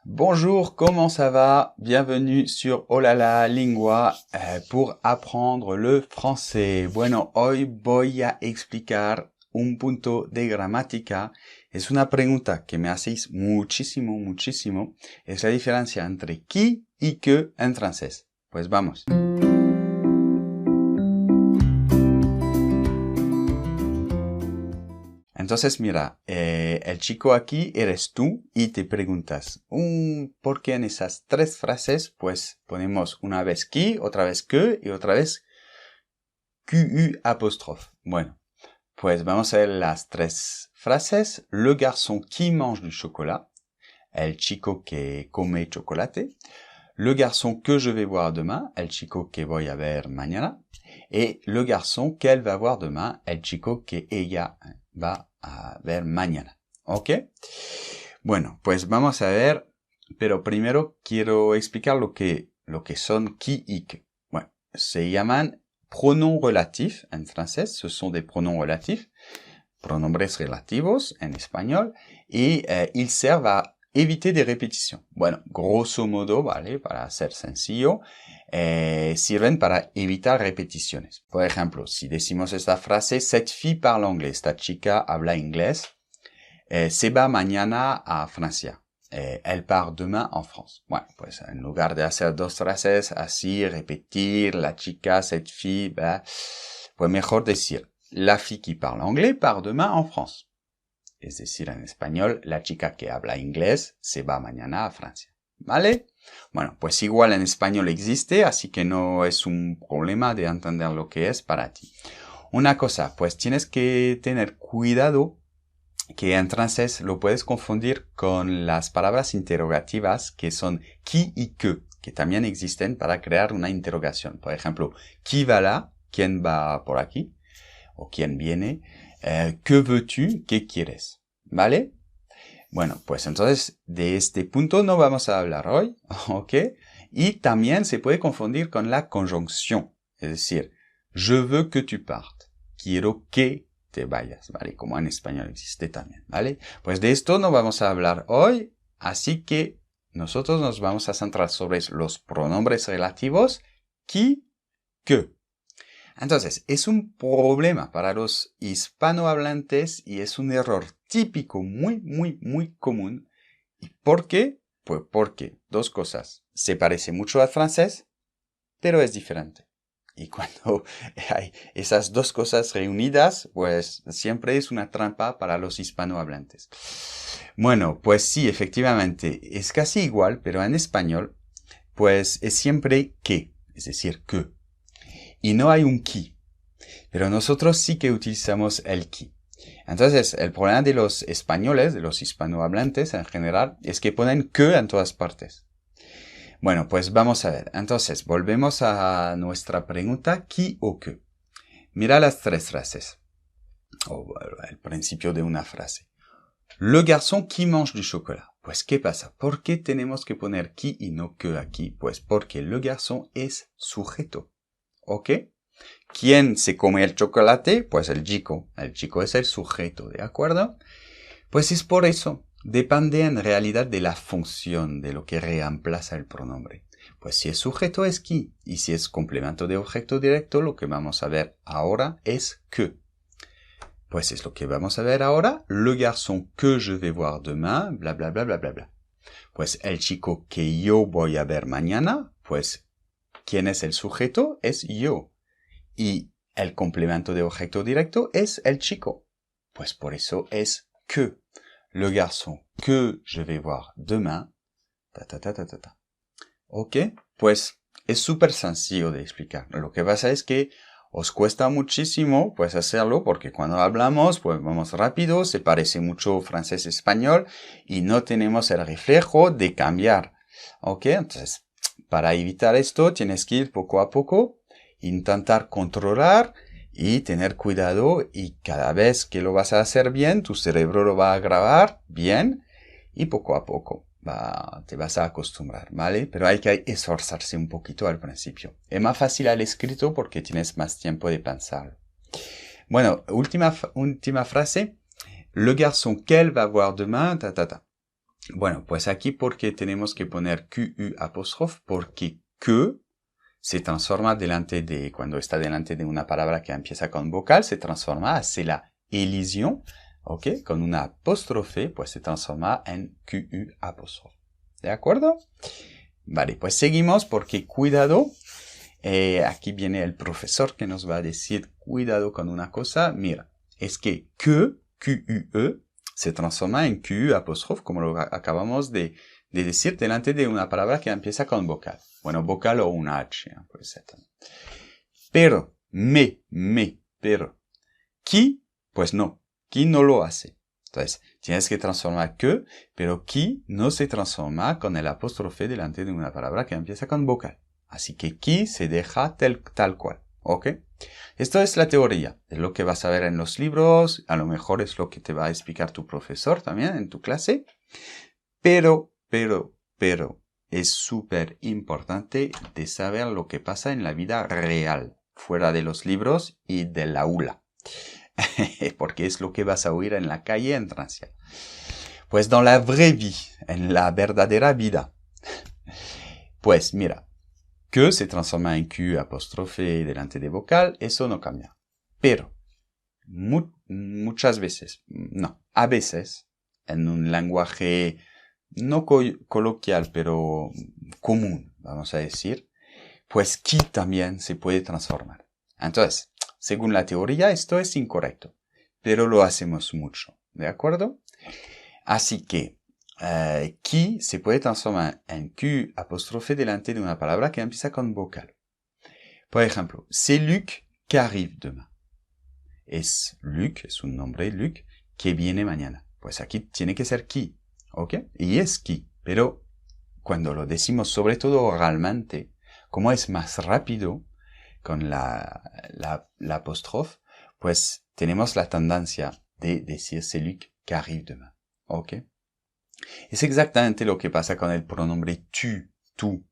Bonjour, comment ça va? Bienvenue sur Olala Lingua pour apprendre le français. Bueno, hoy voy a explicar un punto de gramática. Es una pregunta que me hacéis muchísimo. Es la diferencia entre qui y que en francés. Pues vamos. Entonces, mira, el chico aquí eres tú y te preguntas, ¿por qué en esas tres frases? Pues ponemos una vez qui, otra vez que y otra vez QU apóstrofe. Bueno, pues vamos a ver las tres frases. Le garçon qui mange du chocolat. El chico que come chocolate. Le garçon que je vais voir demain. El chico que voy a ver mañana. Et le garçon qu'elle va voir demain. El chico que ella va a ver mañana. ¿Ok? Bueno, pues vamos a ver, pero primero quiero explicar lo que son qui y que. Bueno, se llaman pronoms relatifs en francés, ce sont des pronoms relatifs, pronombres relativos en español, y ils servent a éviter des répétitions. Bueno, grosso modo, ¿vale? Para ser sencillo, sirven para evitar repeticiones. Por ejemplo, si decimos esta frase, cette fille parle anglais, esta chica habla inglés, se va mañana a Francia. Elle part demain en France. Bueno, pues en lugar de hacer dos frases así, repetir, la chica, cette fille, pues mejor decir, la fille qui parle anglais part demain en France. Es decir, en español, la chica que habla inglés se va mañana a Francia. ¿Vale? Bueno, pues igual en español existe, así que no es un problema de entender lo que es para ti. Una cosa, pues tienes que tener cuidado que en francés lo puedes confundir con las palabras interrogativas que son qui y que también existen para crear una interrogación. Por ejemplo, qui va là? ¿Quién va por aquí? O ¿quién viene? ¿Qué veux-tu? ¿Qué quieres? ¿Vale? Bueno, pues entonces de este punto no vamos a hablar hoy, ¿ok? Y también se puede confundir con la conjunción, es decir, je veux que tu partes, quiero que te vayas, ¿vale? Como en español existe también, ¿vale? Pues de esto no vamos a hablar hoy, así que nosotros nos vamos a centrar sobre los pronombres relativos qui, que. Entonces, es un problema para los hispanohablantes y es un error típico muy común. ¿Y por qué? Pues porque dos cosas. Se parece mucho al francés, pero es diferente. Y cuando hay esas dos cosas reunidas, pues siempre es una trampa para los hispanohablantes. Bueno, pues sí, efectivamente, es casi igual, pero en español, pues es siempre que, es decir, que. Y no hay un qui. Pero nosotros sí que utilizamos el qui. Entonces, el problema de los españoles, de los hispanohablantes en general, es que ponen que en todas partes. Bueno, pues vamos a ver. Entonces, volvemos a nuestra pregunta, qui o que. Mira las tres frases. O el principio de una frase. Le garçon qui mange du chocolat. Pues, ¿qué pasa? ¿Por qué tenemos que poner qui y no que aquí? Pues porque le garçon es sujeto. ¿Ok? ¿Quién se come el chocolate? Pues el chico. El chico es el sujeto, ¿de acuerdo? Pues es por eso. Depende en realidad de la función, de lo que reemplaza el pronombre. Pues si es sujeto es qui. Y si es complemento de objeto directo, lo que vamos a ver ahora es que. Pues es lo que vamos a ver ahora. Le garçon que je vais voir demain, bla bla bla bla bla bla. Pues el chico que yo voy a ver mañana, pues ¿quién es el sujeto? Es yo. Y el complemento de objeto directo es el chico. Pues por eso es que. Le garçon que je vais voir demain. ¿Ok? Pues es súper sencillo de explicar. Lo que pasa es que os cuesta muchísimo pues hacerlo porque cuando hablamos pues vamos rápido, se parece mucho francés-español y no tenemos el reflejo de cambiar. ¿Ok? Entonces, para evitar esto tienes que ir poco a poco, intentar controlar y tener cuidado y cada vez que lo vas a hacer bien, tu cerebro lo va a grabar bien y poco a poco te vas a acostumbrar, ¿vale? Pero hay que esforzarse un poquito al principio. Es más fácil al escrito porque tienes más tiempo de pensarlo. Bueno, última frase. Le garçon qu'elle va voir demain, Bueno, pues aquí porque tenemos que poner QU apóstrofe, porque que se transforma cuando está delante de una palabra que empieza con vocal, se transforma, hace la elisión, ¿ok? Con una apóstrofe, pues se transforma en QU apóstrofe. ¿De acuerdo? Vale, pues seguimos porque cuidado, aquí viene el profesor que nos va a decir cuidado con una cosa. Mira, es que QUE, se transforma en QU apóstrofe, como lo acabamos de decir delante de una palabra que empieza con vocal. Bueno, vocal o una H, puede ser también. Pero, pero. Qui, pues no. Qui no lo hace. Entonces, tienes que transformar que, pero qui no se transforma con el apóstrofe delante de una palabra que empieza con vocal. Así que qui se deja tal cual. ¿Ok? Esto es la teoría, es lo que vas a ver en los libros, a lo mejor es lo que te va a explicar tu profesor también en tu clase, pero, es súper importante de saber lo que pasa en la vida real, fuera de los libros y del aula, porque es lo que vas a oír en la calle en Francia. Pues dans la vraie vie, en la verdadera vida, pues mira, que se transforma en Q apóstrofe delante de vocal, eso no cambia. Pero, muchas veces, no, a veces, en un lenguaje no coloquial, pero común, vamos a decir, pues qui también se puede transformar. Entonces, según la teoría, esto es incorrecto, pero lo hacemos mucho, ¿de acuerdo? Así que, qui se puede transformar en Q apóstrofe delante de una palabra que empieza con vocal. Por ejemplo, c'est Luc qui arrive demain. Es Luc, es un nombre, Luc, que viene mañana. Pues aquí tiene que ser qui, ¿ok? Y es qui, pero cuando lo decimos sobre todo oralmente, como es más rápido con la apóstrofe, pues tenemos la tendencia de decir c'est Luc qui arrive demain. ¿Ok? Es exactamente lo que pasa con el pronombre tu, tú.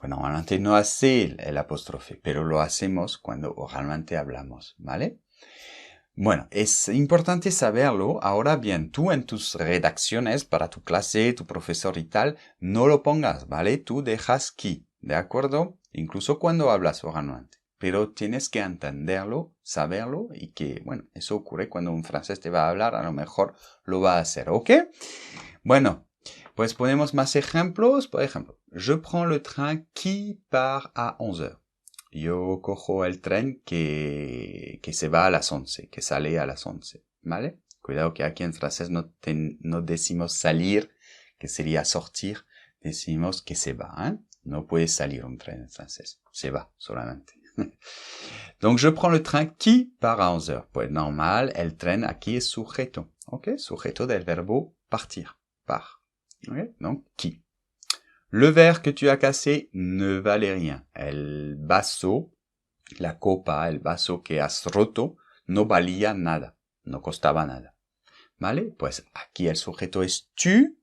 Bueno, normalmente no hace el apóstrofe, pero lo hacemos cuando oralmente hablamos, ¿vale? Bueno, es importante saberlo. Ahora bien, tú en tus redacciones para tu clase, tu profesor y tal, no lo pongas, ¿vale? Tú dejas qui, ¿de acuerdo? Incluso cuando hablas oralmente. Pero tienes que entenderlo, saberlo y que, bueno, eso ocurre cuando un francés te va a hablar, a lo mejor lo va a hacer, ¿ok? Bueno, pues ponemos más ejemplos. Por ejemplo, je prends le train qui part à 11h. Yo cojo el tren que se va a las 11, que sale a las 11, ¿vale? Cuidado que aquí en francés no decimos salir, que sería sortir, decimos que se va, ¿eh? No puede salir un tren en francés, se va solamente. Donc je prends le train qui part à 11h. Pues normal, el tren aquí es sujeto, ¿ok? Sujeto del verbo partir, part. ¿Ok? Donc qui. Le verre que tu as cassé ne valait rien. El vaso, la copa, el vaso que has roto, no valía nada. No costaba nada. ¿Vale? Pues aquí el sujeto es tu.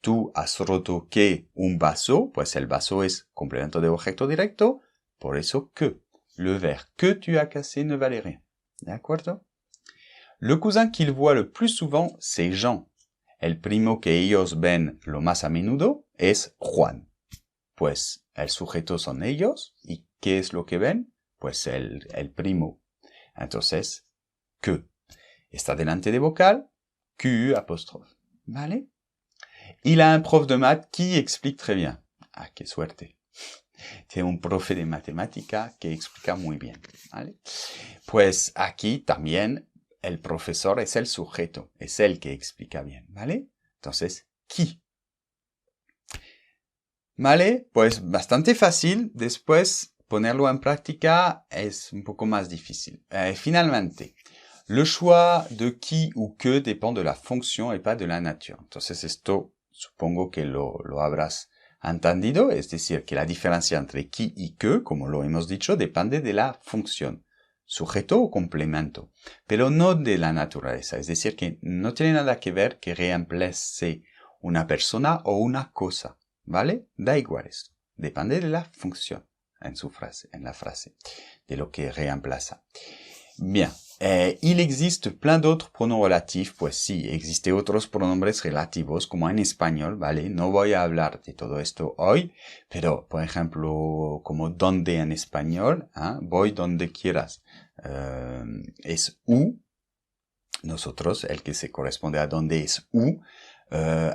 Tú has roto que un vaso, pues el vaso es complemento de objeto directo. Por eso que. Le verre que tu as cassé ne valait rien. ¿De acuerdo? Le cousin qu'il voit le plus souvent, c'est Jean. El primo que ellos ven lo más a menudo es Juan. Pues el sujeto son ellos. ¿Y qué es lo que ven? Pues el primo. Entonces, que. Está delante de vocal, QU apóstrofe. ¿Vale? Il a un prof de maths qui explique très bien. Ah, qué suerte. Tiene un profe de matemática que explica muy bien. ¿Vale? Pues aquí también el profesor es el sujeto, es el que explica bien, ¿vale? Entonces, qui. ¿Vale? Pues bastante fácil. Después, ponerlo en práctica es un poco más difícil. Finalmente, le choix de qui ou que dépend de la fonction et pas de la nature. Entonces, esto supongo que lo habrás entendido. Es decir, que la diferencia entre qui y que, como lo hemos dicho, depende de la función. Sujeto o complemento, pero no de la naturaleza. Es decir, que no tiene nada que ver que reemplace una persona o una cosa, ¿vale? Da igual esto. Depende de la función en su frase, en la frase, de lo que reemplaza. Bien. Il existe plein d'autres pronoms relatifs, pues sí, existen otros pronombres relativos como en español, ¿vale? No voy a hablar de todo esto hoy, pero por ejemplo, como donde en español, ¿eh? Voy donde quieras, es u, nosotros, el que se corresponde a donde es u.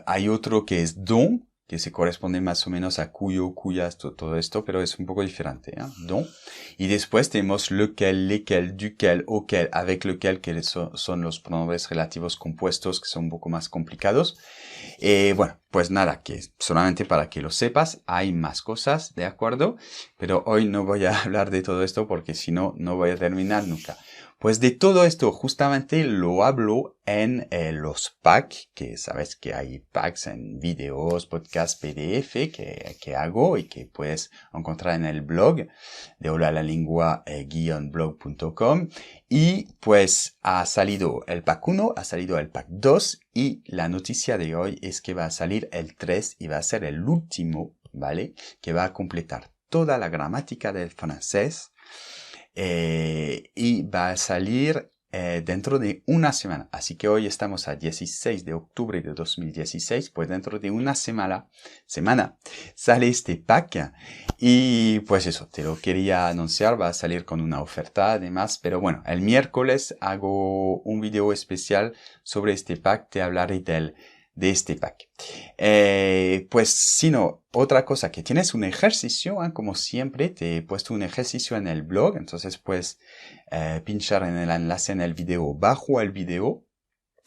Hay otro que es don, que se corresponde más o menos a cuyo, cuyas, todo esto, pero es un poco diferente, ¿eh? Don. Y después tenemos lequel, lesquels, duquel, auquel, avec lequel, que son los pronombres relativos compuestos, que son un poco más complicados. Bueno, pues nada, que solamente para que lo sepas, hay más cosas, ¿de acuerdo? Pero hoy no voy a hablar de todo esto porque si no, no voy a terminar nunca. Pues de todo esto justamente lo hablo en los packs, que sabes que hay packs en videos, podcasts, PDF que hago y que puedes encontrar en el blog de holalalingua-blog.com. Y pues ha salido el pack 1, ha salido el pack 2 y la noticia de hoy es que va a salir el 3 y va a ser el último, ¿vale? Que va a completar toda la gramática del francés. Y va a salir dentro de una semana. Así que hoy estamos a 16 de octubre de 2016, pues dentro de una semana sale este pack y pues eso, te lo quería anunciar, va a salir con una oferta además, pero bueno, el miércoles hago un video especial sobre este pack, te hablaré de este pack. Pues si no, otra cosa que tienes un ejercicio, como siempre te he puesto un ejercicio en el blog, entonces puedes pinchar en el enlace en el video, bajo el video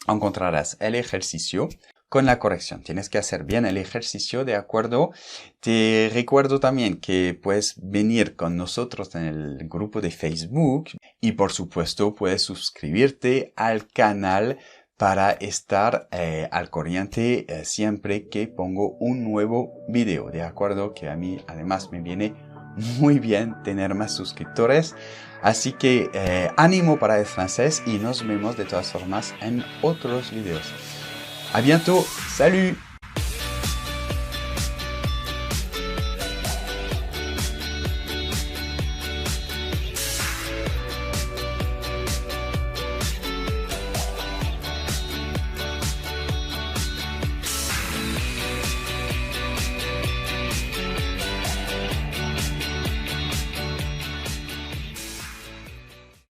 encontrarás el ejercicio con la corrección. Tienes que hacer bien el ejercicio, ¿de acuerdo? Te recuerdo también que puedes venir con nosotros en el grupo de Facebook y por supuesto puedes suscribirte al canal para estar al corriente siempre que pongo un nuevo video, ¿de acuerdo? Que a mí además me viene muy bien tener más suscriptores. Así que ánimo para el francés y nos vemos de todas formas en otros videos. À bientôt, salut!